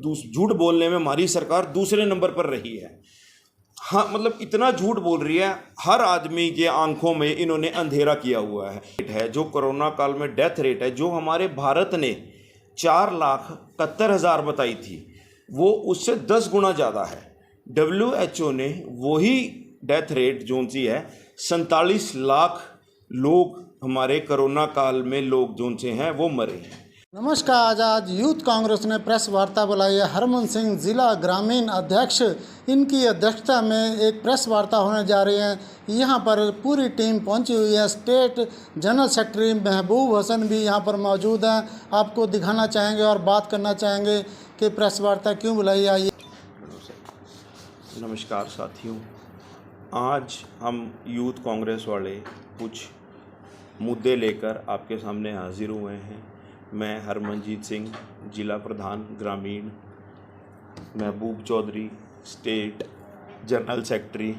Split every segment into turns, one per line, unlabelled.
झूठ बोलने में हमारी सरकार दूसरे नंबर पर रही है। हाँ, मतलब इतना झूठ बोल रही है, हर आदमी के आंखों में इन्होंने अंधेरा किया हुआ है। जो कोरोना काल में डेथ रेट है, जो हमारे भारत ने 4,71,000 बताई थी, वो उससे 10 गुना ज़्यादा है। WHO ने वही डेथ रेट जो सी है, 47 लाख लोग हमारे कोरोना काल में लोग जो से हैं वो मरे हैं।
नमस्कार। आज यूथ कांग्रेस ने प्रेस वार्ता बुलाई है। हरमन सिंह जिला ग्रामीण अध्यक्ष, इनकी अध्यक्षता में एक प्रेस वार्ता होने जा रही है। यहाँ पर पूरी टीम पहुँची हुई है। स्टेट जनरल सेक्रेटरी महबूब हसन भी यहाँ पर मौजूद हैं। आपको दिखाना चाहेंगे और बात करना चाहेंगे कि प्रेस वार्ता क्यों बुलाई। आइए।
नमस्कार साथियों, आज हम यूथ कांग्रेस वाले कुछ मुद्दे लेकर आपके सामने हाजिर हुए हैं। मैं हरमनजीत सिंह, जिला प्रधान ग्रामीण, महबूब चौधरी स्टेट जनरल सेक्रेटरी,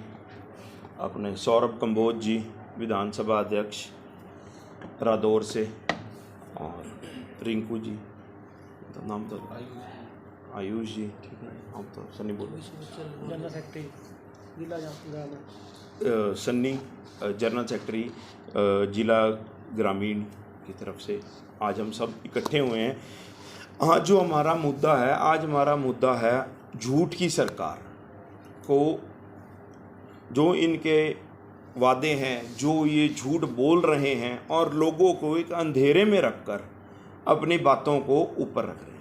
अपने सौरभ कंबोज जी विधानसभा अध्यक्ष रादौर से, और रिंकू जी, तो नाम तो आयुष जी, ठीक है, हम तो सन्नी बोलो,
जनरल सेक्रेटरी जिला
सन्नी जनरल सेक्रेटरी जिला ग्रामीण की तरफ से आज हम सब इकट्ठे हुए हैं। आज जो हमारा मुद्दा है, आज हमारा मुद्दा है झूठ की सरकार को, जो इनके वादे हैं, जो ये झूठ बोल रहे हैं और लोगों को एक अंधेरे में रखकर अपनी बातों को ऊपर रख रहे हैं।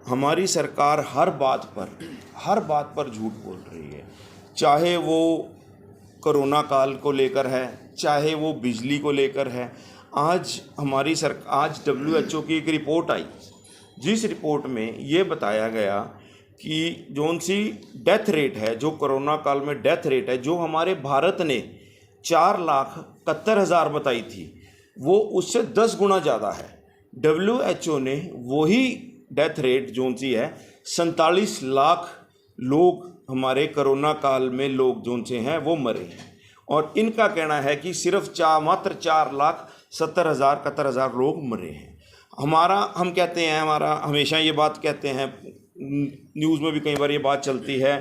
हमारी सरकार हर बात पर झूठ बोल रही है, चाहे वो कोरोना काल को लेकर है, चाहे वो बिजली को लेकर है। आज WHO की एक रिपोर्ट आई, जिस रिपोर्ट में ये बताया गया कि जोन सी डेथ रेट है, जो कोरोना काल में डेथ रेट है, जो हमारे भारत ने 4,71,000 बताई थी, वो उससे 10 गुना ज़्यादा है। WHO ने वही डेथ रेट जो सी है, 47 लाख लोग हमारे कोरोना काल में लोग जो से हैं वो मरे हैं। और इनका कहना है कि सिर्फ मात्र 4,70,000 लोग मरे हैं। हम कहते हैं, हमारा हमेशा ये बात कहते हैं, न्यूज़ में भी कई बार ये बात चलती है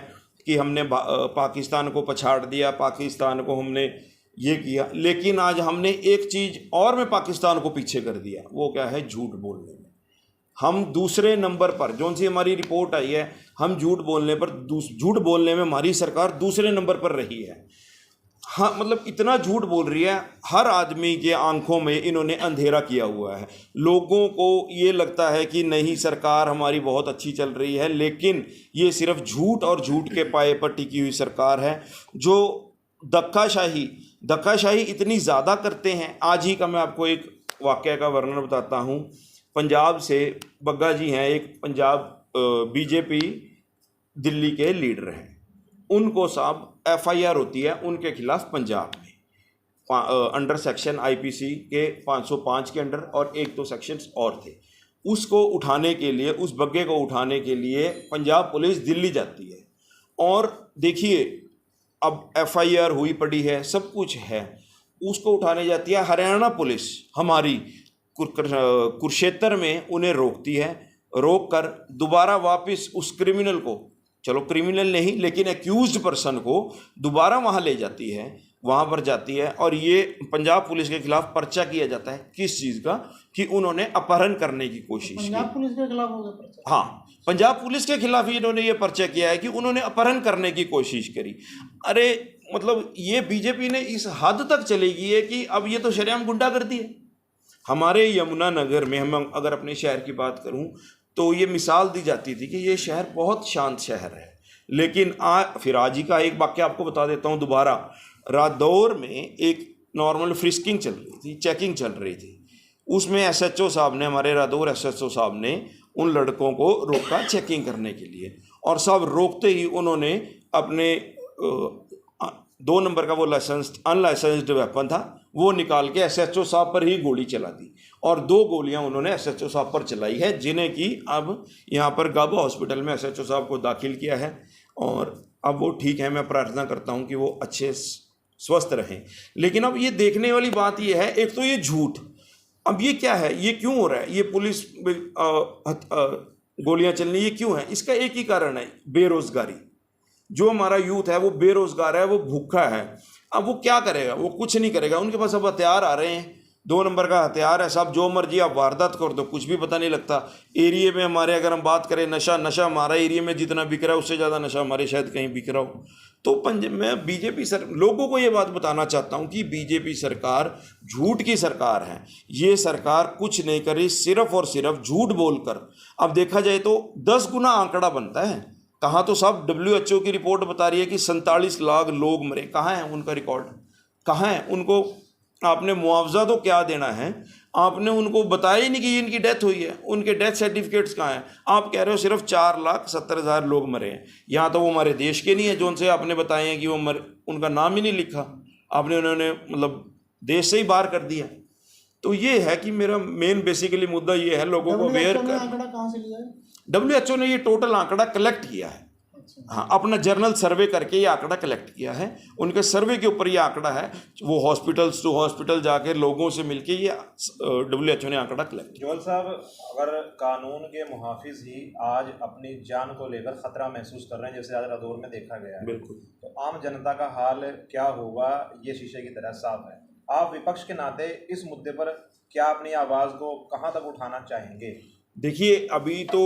कि हमने पाकिस्तान को पछाड़ दिया, पाकिस्तान को हमने ये किया, लेकिन आज हमने एक चीज़ और में पाकिस्तान को पीछे कर दिया। वो क्या है? झूठ बोलने में हम दूसरे नंबर पर, जो सी हमारी रिपोर्ट आई है, हम झूठ बोलने में हमारी सरकार दूसरे नंबर पर रही है। हाँ, मतलब इतना झूठ बोल रही है, हर आदमी के आंखों में इन्होंने अंधेरा किया हुआ है। लोगों को ये लगता है कि नहीं, सरकार हमारी बहुत अच्छी चल रही है, लेकिन ये सिर्फ झूठ और झूठ के पाए पर टिकी हुई सरकार है, जो धक्काशाही इतनी ज़्यादा करते हैं। आज ही का मैं आपको एक वाक़या का वर्णन बताता हूँ। पंजाब से बग्गा जी हैं, एक पंजाब BJP दिल्ली के लीडर हैं। उनको साहब FIR होती है उनके खिलाफ पंजाब में, अंडर सेक्शन IPC के 505 के अंडर, और एक दो सेक्शंस और थे। उसको उठाने के लिए, उस बग्गे को उठाने के लिए पंजाब पुलिस दिल्ली जाती है। और देखिए, अब FIR हुई पड़ी है, सब कुछ है, उसको उठाने जाती है हरियाणा पुलिस हमारी कुरुक्षेत्र में, उन्हें रोकती है। रोक कर दोबारा वापस उस क्रिमिनल को, चलो क्रिमिनल नहीं लेकिन एक्यूज्ड पर्सन को दोबारा वहाँ ले जाती है, वहाँ पर जाती है, और ये पंजाब पुलिस के खिलाफ पर्चा किया जाता है। किस चीज़ का? कि उन्होंने अपहरण करने की कोशिश की।
पंजाब पुलिस के खिलाफ हो गया पर्चा?
हाँ, पंजाब पुलिस के खिलाफ ही इन्होंने ये पर्चा किया है कि उन्होंने अपहरण करने की कोशिश करी। अरे मतलब ये BJP ने इस हद तक चली गई है कि अब ये तो शरेआम गुंडागर्दी है। हमारे यमुनानगर में, हम अगर अपने शहर की बात करूं, तो ये मिसाल दी जाती थी कि ये शहर बहुत शांत शहर है, लेकिन फिर आज ही का एक वाक्य आपको बता देता हूँ दोबारा। रादौर में एक नॉर्मल फ्रिस्किंग चल रही थी, चेकिंग चल रही थी। उसमें SHO साहब ने, हमारे रादौर SHO साहब ने उन लड़कों को रोका चेकिंग करने के लिए, और सब रोकते ही उन्होंने अपने 2 नंबर का वो अनलाइसेंस्ड वेपन था, वो निकाल के SHO साहब पर ही गोली चला दी, और 2 गोलियां उन्होंने SHO साहब पर चलाई है, जिन्हें कि अब यहाँ पर गाबा हॉस्पिटल में SHO साहब को दाखिल किया है, और अब वो ठीक है। मैं प्रार्थना करता हूँ कि वो अच्छे स्वस्थ रहें। लेकिन अब ये देखने वाली बात ये है, एक तो ये झूठ, अब ये क्या है, ये क्यों हो रहा है? ये पुलिस गोलियां चलनी, ये क्यों है? इसका एक ही कारण है, बेरोजगारी। जो हमारा यूथ है वो बेरोजगार है, वो भूखा है। अब वो क्या करेगा? वो कुछ नहीं करेगा। उनके पास अब हथियार आ रहे हैं, 2 नंबर का हथियार है साहब, जो मर्जी आप वारदात कर दो, कुछ भी पता नहीं लगता। एरिया में हमारे अगर हम बात करें, नशा हमारा एरिया में जितना बिक रहा है उससे ज़्यादा नशा हमारे शायद कहीं बिक रहा हो। तो मैं बीजेपी लोगों को ये बात बताना चाहता हूँ कि बीजेपी सरकार झूठ की सरकार है। ये सरकार कुछ नहीं करी, सिर्फ और सिर्फ झूठ बोलकर। अब देखा जाए तो 10 गुना आंकड़ा बनता है। कहाँ तो साहब WHO की रिपोर्ट बता रही है कि 47 लाख लोग मरे। कहाँ है उनका रिकॉर्ड? कहाँ है? उनको आपने मुआवजा तो क्या देना है, आपने उनको बताया ही नहीं कि इनकी डेथ हुई है। उनके डेथ सर्टिफिकेट्स कहाँ हैं? आप कह रहे हो सिर्फ 4,70,000 लोग मरे हैं। यहाँ तो वो हमारे देश के नहीं है, जो उनसे आपने बताए हैं कि वो उनका नाम ही नहीं लिखा आपने, उन्होंने मतलब देश से ही बाहर कर दिया। तो ये है कि मेरा मेन बेसिकली मुद्दा ये है, लोगों को अवेयर कर।
आंकड़ा कहाँ से लिया है?
WHO ने ये टोटल आंकड़ा कलेक्ट किया है। हाँ, अपना जर्नल सर्वे करके ये आंकड़ा कलेक्ट किया है। उनके सर्वे के ऊपर ये आंकड़ा है। वो हॉस्पिटल्स टू हॉस्पिटल जाके लोगों से मिलके ये WHO ने आंकड़ा कलेक्ट किया।
जोहल साहब, अगर कानून के मुहाफिज ही आज अपनी जान को लेकर खतरा महसूस कर रहे हैं, जैसे आज रादौर में देखा गया है,
बिल्कुल,
तो आम जनता का हाल क्या होगा ये शीशे की तरह साफ है। आप विपक्ष के नाते इस मुद्दे पर क्या अपनी आवाज़ को कहाँ तक उठाना चाहेंगे?
देखिए, अभी तो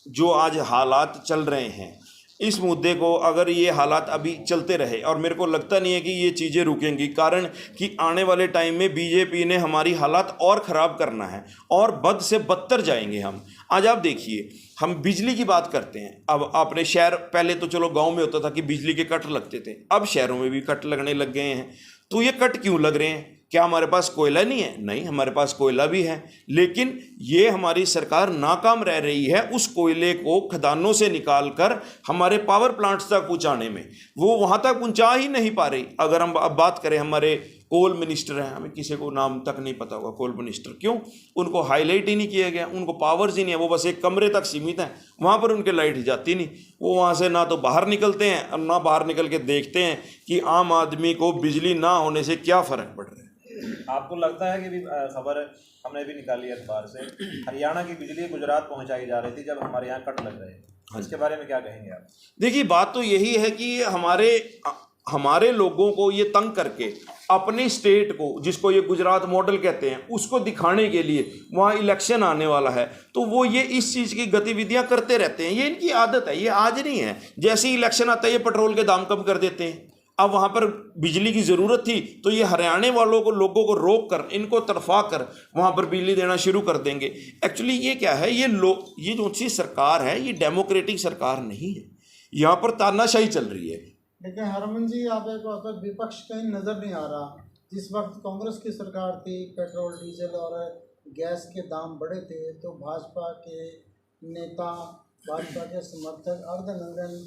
जो आज हालात चल रहे हैं, इस मुद्दे को अगर ये हालात अभी चलते रहे, और मेरे को लगता नहीं है कि ये चीज़ें रुकेंगी, कारण कि आने वाले टाइम में बीजेपी ने हमारी हालात और ख़राब करना है और बद से बदतर जाएंगे हम। आज आप देखिए, हम बिजली की बात करते हैं। अब आपने शहर, पहले तो चलो गांव में होता था कि बिजली के कट लगते थे, अब शहरों में भी कट लगने लग गए हैं। तो ये कट क्यों लग रहे हैं? क्या हमारे पास कोयला नहीं है? नहीं, हमारे पास कोयला भी है, लेकिन ये हमारी सरकार नाकाम रह रही है उस कोयले को खदानों से निकालकर हमारे पावर प्लांट्स तक पहुंचाने में। वो वहां तक पहुंचा ही नहीं पा रही। अगर हम अब बात करें, हमारे कोल मिनिस्टर हैं, हमें किसी को नाम तक नहीं पता होगा कोल मिनिस्टर, क्यों? उनको हाईलाइट ही नहीं किया गया, उनको पावर्स ही नहीं है, वो बस एक कमरे तक सीमित हैं, वहाँ पर उनके लाइट जाती नहीं। वो वहाँ से ना तो बाहर निकलते हैं और ना बाहर निकल के देखते हैं कि आम आदमी को बिजली ना होने से क्या फ़र्क पड़ रहा है।
आपको लगता है कि भी खबर हमने भी निकाली है अखबार से, हरियाणा की बिजली गुजरात पहुंचाई जा रही थी जब हमारे यहाँ कट लग रहे हैं, इसके बारे में क्या कहेंगे आप?
देखिए, बात तो यही है कि हमारे लोगों को ये तंग करके अपनी स्टेट को, जिसको ये गुजरात मॉडल कहते हैं, उसको दिखाने के लिए वहाँ इलेक्शन आने वाला है, तो वो ये इस चीज़ की गतिविधियाँ करते रहते हैं। ये इनकी आदत है, ये आज नहीं है। जैसे ही इलेक्शन आता है ये पेट्रोल के दाम कम कर देते हैं। अब वहाँ पर बिजली की ज़रूरत थी तो ये हरियाणा वालों को, लोगों को रोक कर, इनको तरफा कर वहाँ पर बिजली देना शुरू कर देंगे। एक्चुअली ये क्या है, ये जो सी सरकार है ये डेमोक्रेटिक सरकार नहीं है, यहाँ पर तानाशाही चल रही है।
लेकिन हरमन जी, आप एक वक्त पर विपक्ष कहीं नज़र नहीं आ रहा। जिस वक्त कांग्रेस की सरकार थी, पेट्रोल डीजल और गैस के दाम बढ़े थे, तो भाजपा के नेता, भाजपा के समर्थक अर्धनग्न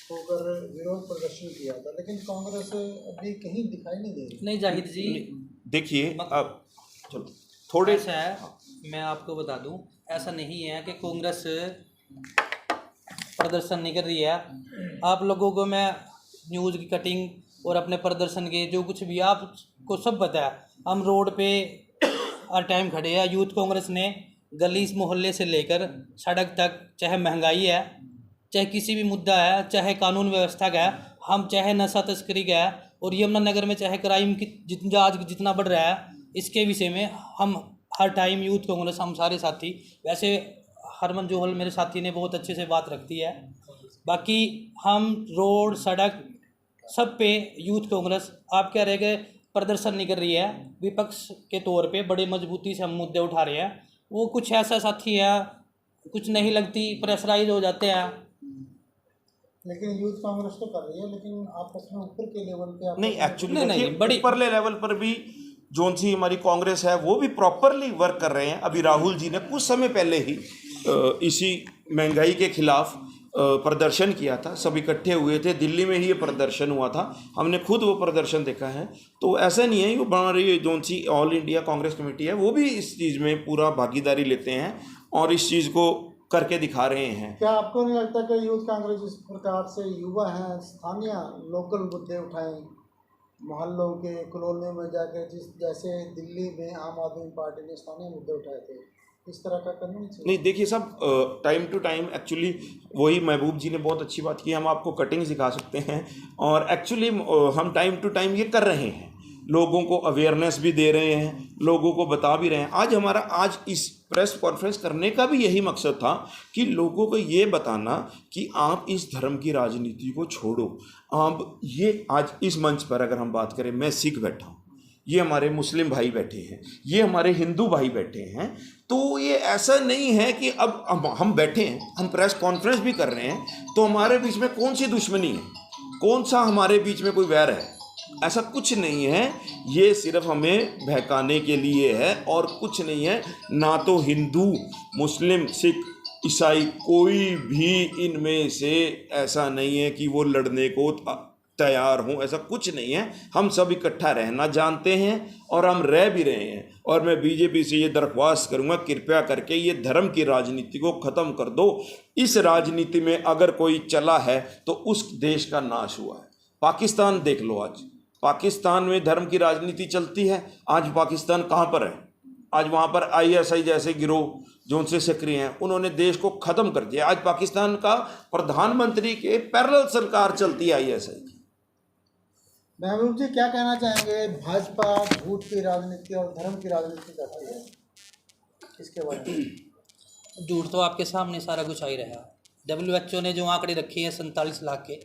होकर विरोध प्रदर्शन किया था, लेकिन कांग्रेस अभी कहीं दिखाई नहीं दे रही।
नहीं जाहिद जी,
देखिए, अब चलो थोड़े
ऐसा है, मैं आपको बता दूं, ऐसा नहीं है कि कांग्रेस प्रदर्शन नहीं कर रही है। आप लोगों को मैं न्यूज़ की कटिंग और अपने प्रदर्शन के जो कुछ भी आपको सब पता है। हम रोड पे हर टाइम खड़े हैं। यूथ कांग्रेस ने गली मोहल्ले से लेकर सड़क तक, चाहे महंगाई है, चाहे किसी भी मुद्दा है, चाहे कानून व्यवस्था का है, हम चाहे नशा तस्करी का है, और यमुनानगर में चाहे क्राइम की आज जितना बढ़ रहा है, इसके विषय में हम हर टाइम यूथ कांग्रेस, हम सारे साथी, वैसे हरमन जोहल मेरे साथी ने बहुत अच्छे से बात रखती है। बाकी हम रोड सड़क सब पे यूथ कांग्रेस, आप कह रहे हैं कि प्रदर्शन नहीं कर रही है, विपक्ष के तौर पे बड़े मजबूती से हम मुद्दे उठा रहे हैं। वो कुछ ऐसा साथी है, कुछ नहीं लगती, प्रेशराइज हो जाते हैं।
लेकिन यूथ कांग्रेस तो कर रही है, लेकिन आपस में ऊपर के लेवल पे
नहीं, एक्चुअली
नहीं, बड़ी
ऊपरले लेवल पर भी जोन सी हमारी कांग्रेस है वो भी प्रॉपरली वर्क कर रहे हैं। अभी राहुल जी ने कुछ समय पहले ही इसी महंगाई के खिलाफ प्रदर्शन किया था, सब इकट्ठे हुए थे, दिल्ली में ही ये प्रदर्शन हुआ था, हमने खुद वो प्रदर्शन देखा है। तो ऐसा नहीं है, वो बना रही zone see all India Congress committee है, वो भी इस चीज़ में पूरा भागीदारी लेते हैं और इस चीज़ को करके दिखा रहे हैं।
क्या आपको नहीं लगता कि यूथ कांग्रेस इस प्रकार से युवा हैं, स्थानीय लोकल मुद्दे उठाएं, मोहल्लों के कॉलोनियों में जाकर, जैसे दिल्ली में आम आदमी पार्टी ने स्थानीय मुद्दे उठाए थे, इस तरह का करना चाहिए।
नहीं देखिए सब टाइम टू टाइम एक्चुअली वही महबूब जी ने बहुत अच्छी बात की, हम आपको कटिंग सिखा सकते हैं और एक्चुअली हम टाइम टू टाइम ये कर रहे हैं, लोगों को अवेयरनेस भी दे रहे हैं, लोगों को बता भी रहे हैं। आज इस प्रेस कॉन्फ्रेंस करने का भी यही मकसद था कि लोगों को ये बताना कि आप इस धर्म की राजनीति को छोड़ो। आप ये आज इस मंच पर अगर हम बात करें, मैं सिख बैठा हूँ, ये हमारे मुस्लिम भाई बैठे हैं, ये हमारे हिंदू भाई बैठे हैं, तो ये ऐसा नहीं है कि अब हम बैठे हैं, हम प्रेस कॉन्फ्रेंस भी कर रहे हैं तो हमारे बीच में कौन सी दुश्मनी है, कौन सा हमारे बीच में कोई वैर है, ऐसा कुछ नहीं है। ये सिर्फ हमें बहकाने के लिए है और कुछ नहीं है। ना तो हिंदू, मुस्लिम, सिख, ईसाई कोई भी इनमें से ऐसा नहीं है कि वो लड़ने को तैयार हों, ऐसा कुछ नहीं है। हम सब इकट्ठा रहना जानते हैं और हम रह भी रहे हैं। और मैं बीजेपी से ये दरख्वास्त करूंगा, कृपया करके ये धर्म की राजनीति को ख़त्म कर दो। इस राजनीति में अगर कोई चला है तो उस देश का नाश हुआ है। पाकिस्तान देख लो, आज पाकिस्तान में धर्म की राजनीति चलती है। आज पाकिस्तान कहाँ पर है? आज वहाँ पर ISI जैसे गिरोह जो उनसे सक्रिय हैं, उन्होंने देश को ख़त्म कर दिया। आज पाकिस्तान का प्रधानमंत्री के पैरेलल सरकार चलती है ISI की।
महबूब जी क्या कहना चाहेंगे? भाजपा झूठ की राजनीति और धर्म की राजनीति करती है, इसके बारे में?
झूठ तो आपके सामने सारा कुछ आ ही रहा है। WHO ने जो आंकड़े रखे हैं 47 लाख के,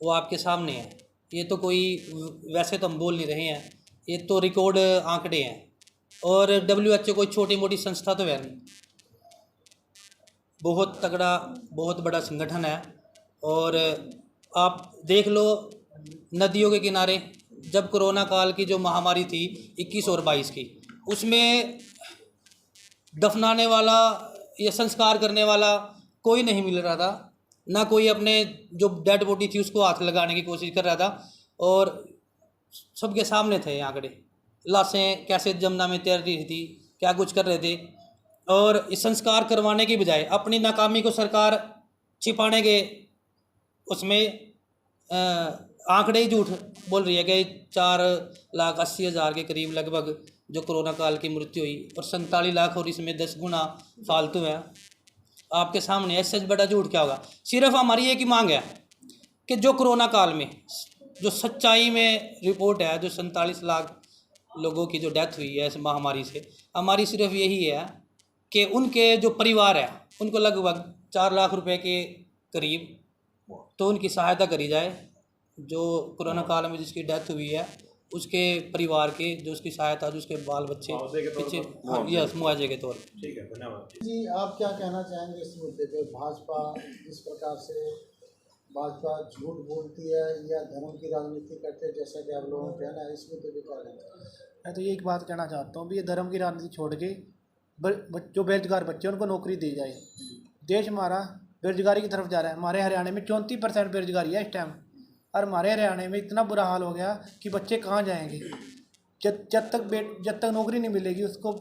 वो आपके सामने है। ये तो कोई वैसे तो हम बोल नहीं रहे हैं, ये तो रिकॉर्ड आंकड़े हैं। और WHO कोई छोटी मोटी संस्था तो है नहीं, बहुत तगड़ा, बहुत बड़ा संगठन है। और आप देख लो नदियों के किनारे जब कोरोना काल की जो महामारी थी 21 और 22 की, उसमें दफनाने वाला या संस्कार करने वाला कोई नहीं मिल रहा था, ना कोई अपने जो डेड बॉडी थी उसको हाथ लगाने की कोशिश कर रहा था। और सबके सामने थे आंकड़े, लाशें कैसे जमुना में तैर रही थी, क्या कुछ कर रहे थे। और इस संस्कार करवाने की बजाय अपनी नाकामी को सरकार छिपाने के उसमें आंकड़े ही झूठ बोल रही है कि 4,80,000 के करीब लगभग जो कोरोना काल की मृत्यु हुई, और 47 लाख और इसमें 10 गुना फालतू है। आपके सामने ऐसे बड़ा झूठ क्या होगा? सिर्फ हमारी एक ही मांग है कि जो कोरोना काल में जो सच्चाई में रिपोर्ट है, जो 47 लाख लोगों की जो डेथ हुई है इस महामारी से, हमारी सिर्फ यही है कि उनके जो परिवार है उनको लगभग 4 लाख रुपए के करीब तो उनकी सहायता करी जाए। जो कोरोना काल में जिसकी डेथ हुई है उसके परिवार के जो उसकी सहायता, जो उसके बाल बच्चे पीछे, यस, मुआवजे के तौर पर।
ठीक है, धन्यवाद
जी। आप क्या कहना चाहेंगे इस मुद्दे पे? भाजपा जिस प्रकार से भाजपा झूठ बोलती है या धर्म की राजनीति करते हैं, जैसा कि आप लोगों का कहना है, इस मुद्दे पे क्या कहना है?
मैं तो एक बात कहना चाहता हूँ भी ये धर्म की राजनीति छोड़ के जो बेरोजगार बच्चे हैं उनको नौकरी दी जाए। देश हमारा बेरोजगारी की तरफ जा रहा है। हमारे हरियाणा में 34% बेरोजगारी है इस टाइम, और हमारे हरियाणा में इतना बुरा हाल हो गया कि बच्चे कहाँ जाएंगे? जब तक नौकरी नहीं मिलेगी उसको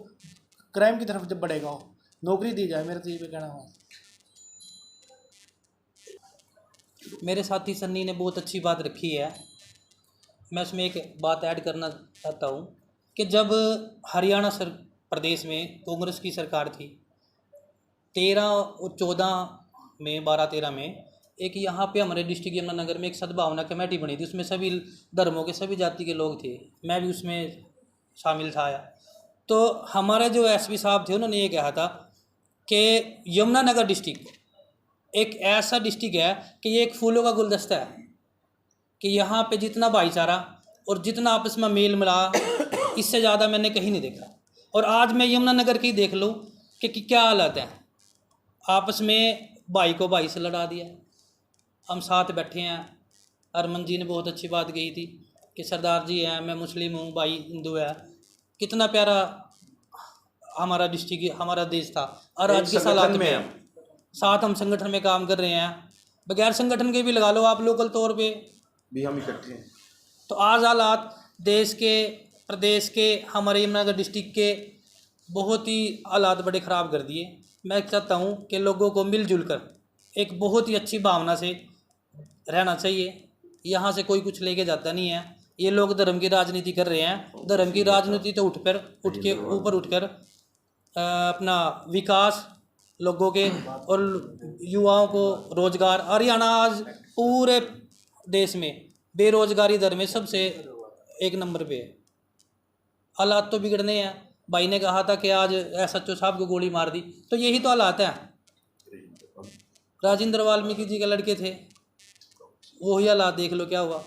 क्राइम की तरफ जब बढ़ेगा। वो नौकरी दी जाए, मेरा तो ये भी कहना है।
मेरे साथी सन्नी ने बहुत अच्छी बात रखी है, मैं उसमें एक बात ऐड करना चाहता हूँ कि जब हरियाणा प्रदेश में कांग्रेस की सरकार थी 13 और 14 में, 12-13 में, एक यहाँ पे हमारे डिस्ट्रिक्ट यमुनानगर में एक सद्भावना कमेटी बनी थी। उसमें सभी धर्मों के, सभी जाति के लोग थे, मैं भी उसमें शामिल था। तो हमारे जो एसपी साहब थे उन्होंने ये कहा था कि यमुनानगर डिस्ट्रिक्ट एक ऐसा डिस्ट्रिक्ट है कि ये एक फूलों का गुलदस्ता है, कि यहाँ पे जितना भाईचारा और जितना आपस में मेल मिला इससे ज़्यादा मैंने कहीं नहीं देखा। और आज मैं यमुनानगर की देख लूँ कि क्या हालत है, आपस में भाई को भाई से लड़ा दिया। हम साथ बैठे हैं, हरमन जी ने बहुत अच्छी बात कही थी कि सरदार जी हैं, मैं मुस्लिम हूँ, भाई हिंदू है। कितना प्यारा हमारा डिस्ट्रिक्ट, हमारा देश था। और आज के हालात में साथ हम संगठन में काम कर रहे हैं, बगैर संगठन के भी लगा लो आप, लोकल तौर पे
भी हम इकट्ठे हैं।
तो आज हालात देश के, प्रदेश के, हमारे यमुनानगर डिस्ट्रिक्ट के बहुत ही हालात बड़े ख़राब कर दिए। मैं चाहता हूँ कि लोगों को मिलजुल कर एक बहुत ही अच्छी भावना से रहना चाहिए। यहाँ से कोई कुछ लेके जाता नहीं है। ये लोग धर्म की राजनीति कर रहे हैं, धर्म की राजनीति तो ऊपर उठकर अपना विकास लोगों के और युवाओं को रोजगार। हरियाणा आज पूरे देश में बेरोजगारी दर में सबसे 1 नंबर पे है। हालात तो बिगड़ने हैं। भाई ने कहा था कि आज SHO साहब को गोली मार दी, तो यही तो हालात हैं। राजेंद्र वाल्मीकि जी के लड़के थे, वही हालात देख लो क्या हुआ।